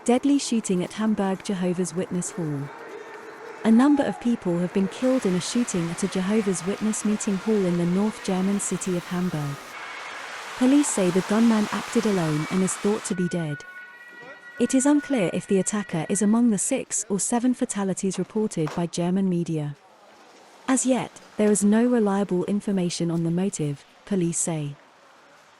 Deadly shooting at Hamburg Jehovah's Witness Hall. A number of people have been killed in a shooting at a Jehovah's Witness meeting hall in the North German city of Hamburg. Police say the gunman acted alone and is thought to be dead. It is unclear if the attacker is among the 6 or 7 fatalities reported by German media. As yet, there is no reliable information on the motive, police say.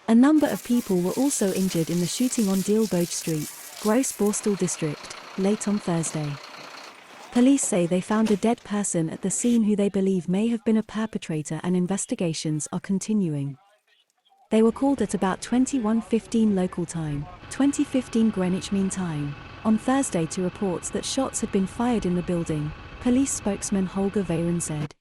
A number of people were also injured in the shooting on Deelböge Street, Gross Borstel district, late on Thursday. Police say they found a dead person at the scene who they believe may have been a perpetrator, and investigations are continuing. They were called at about 21:15 local time, 2015 Greenwich Mean Time, on Thursday to reports that shots had been fired in the building, police spokesman Holger Vehren said.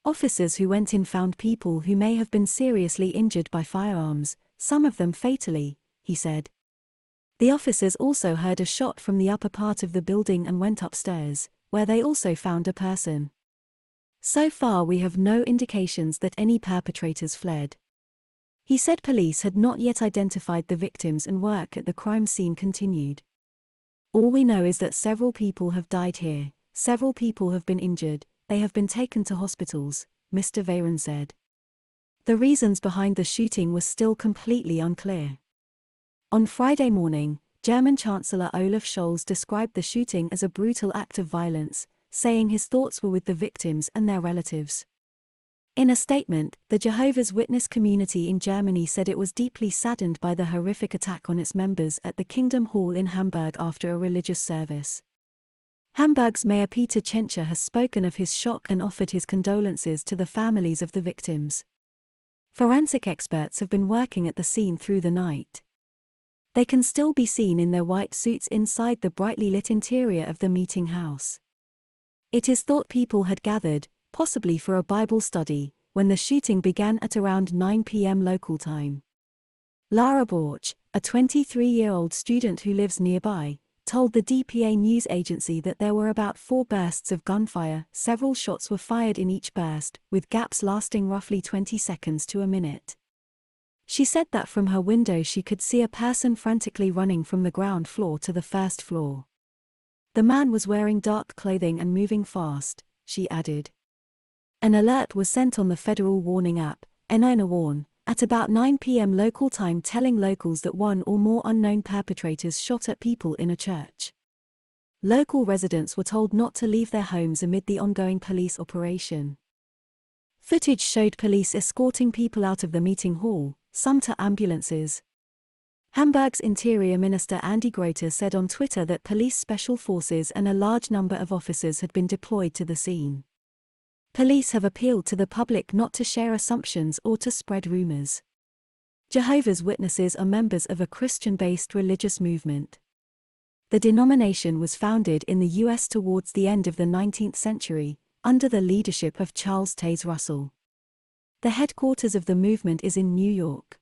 Officers who went in found people who may have been seriously injured by firearms, some of them fatally, he said. The officers also heard a shot from the upper part of the building and went upstairs, where they also found a person. So far we have no indications that any perpetrators fled. He said police had not yet identified the victims and work at the crime scene continued. All we know is that several people have died here, several people have been injured, they have been taken to hospitals, Mr. Vehren said. The reasons behind the shooting were still completely unclear. On Friday morning, German Chancellor Olaf Scholz described the shooting as a brutal act of violence, saying his thoughts were with the victims and their relatives. In a statement, the Jehovah's Witness community in Germany said it was deeply saddened by the horrific attack on its members at the Kingdom Hall in Hamburg after a religious service. Hamburg's Mayor Peter Tschentscher has spoken of his shock and offered his condolences to the families of the victims. Forensic experts have been working at the scene through the night. They can still be seen in their white suits inside the brightly lit interior of the meeting house. It is thought people had gathered, possibly for a Bible study, when the shooting began at around 9 p.m. local time. Lara Borch, a 23-year-old student who lives nearby, told the DPA news agency that there were about 4 bursts of gunfire. Several shots were fired in each burst, with gaps lasting roughly 20 seconds to a minute. She said that from her window she could see a person frantically running from the ground floor to the first floor. The man was wearing dark clothing and moving fast, she added. An alert was sent on the federal warning app, Warn, at about 9 p.m. local time, telling locals that 1 or more unknown perpetrators shot at people in a church. Local residents were told not to leave their homes amid the ongoing police operation. Footage showed police escorting people out of the meeting hall, some to ambulances. Hamburg's Interior Minister Andy Grote said on Twitter that police special forces and a large number of officers had been deployed to the scene. Police have appealed to the public not to share assumptions or to spread rumors. Jehovah's Witnesses are members of a Christian-based religious movement. The denomination was founded in the U.S. towards the end of the 19th century, under the leadership of Charles Taze Russell. The headquarters of the movement is in New York.